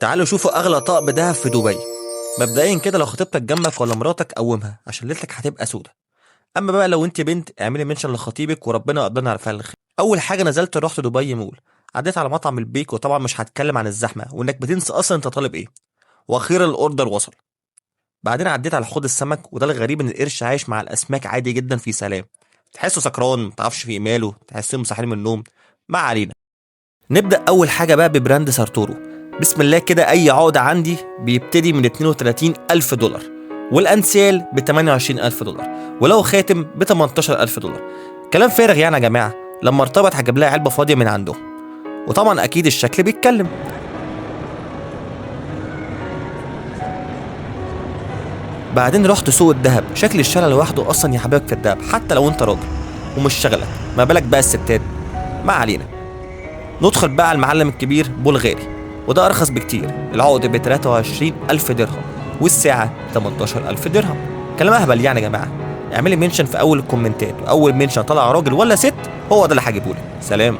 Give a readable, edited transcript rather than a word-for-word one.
تعالوا شوفوا اغلى طقم دهب في دبي. مبدئيا كده لو خطيبتك جنبك ولا مراتك قومها عشان ليلتك هتبقى سودة. اما بقى لو انت بنت اعملي منشن لخطيبك وربنا يقدرنا على فعل الخير. اول حاجه نزلت رحت دبي مول، عديت على مطعم البيك وطبعا مش هتكلم عن الزحمه وانك بتنسى اصلا انت طالب ايه. واخيرا الاوردر وصل. بعدين عديت على حوض السمك، وده الغريب ان القرش عايش مع الاسماك عادي جدا في سلام. تحسه سكران متعرفش في ماله، تحسهم صاحيين من النوم. ما علينا. نبدأ أول حاجة بقى ببراند سارتورو. بسم الله كده أي عقدة عندي بيبتدي من 32 ألف دولار، والأنسيال ب 28 ألف دولار، ولو خاتم ب 18 ألف دولار. كلام فارغ يعني يا جماعة. لما ارتبط هجيب لها علبة فاضية من عندهم. وطبعا أكيد الشكل بيتكلم. بعدين رحت سوق الذهب. شكل الشارع لوحده أصلا يحببك في الذهب حتى لو أنت راجل ومش شغلك، ما بالك بقى الستات. ما علينا. ندخل بقى على المعلم الكبير بلغاري، وده أرخص بكتير. العقد ب 23 ألف درهم والساعة 18 ألف درهم. كلام أهبل يعني يا جماعة. اعملي منشن في أول الكومنتات، وأول منشن طلع راجل ولا ست هو ده اللي هجيبهولك. سلام.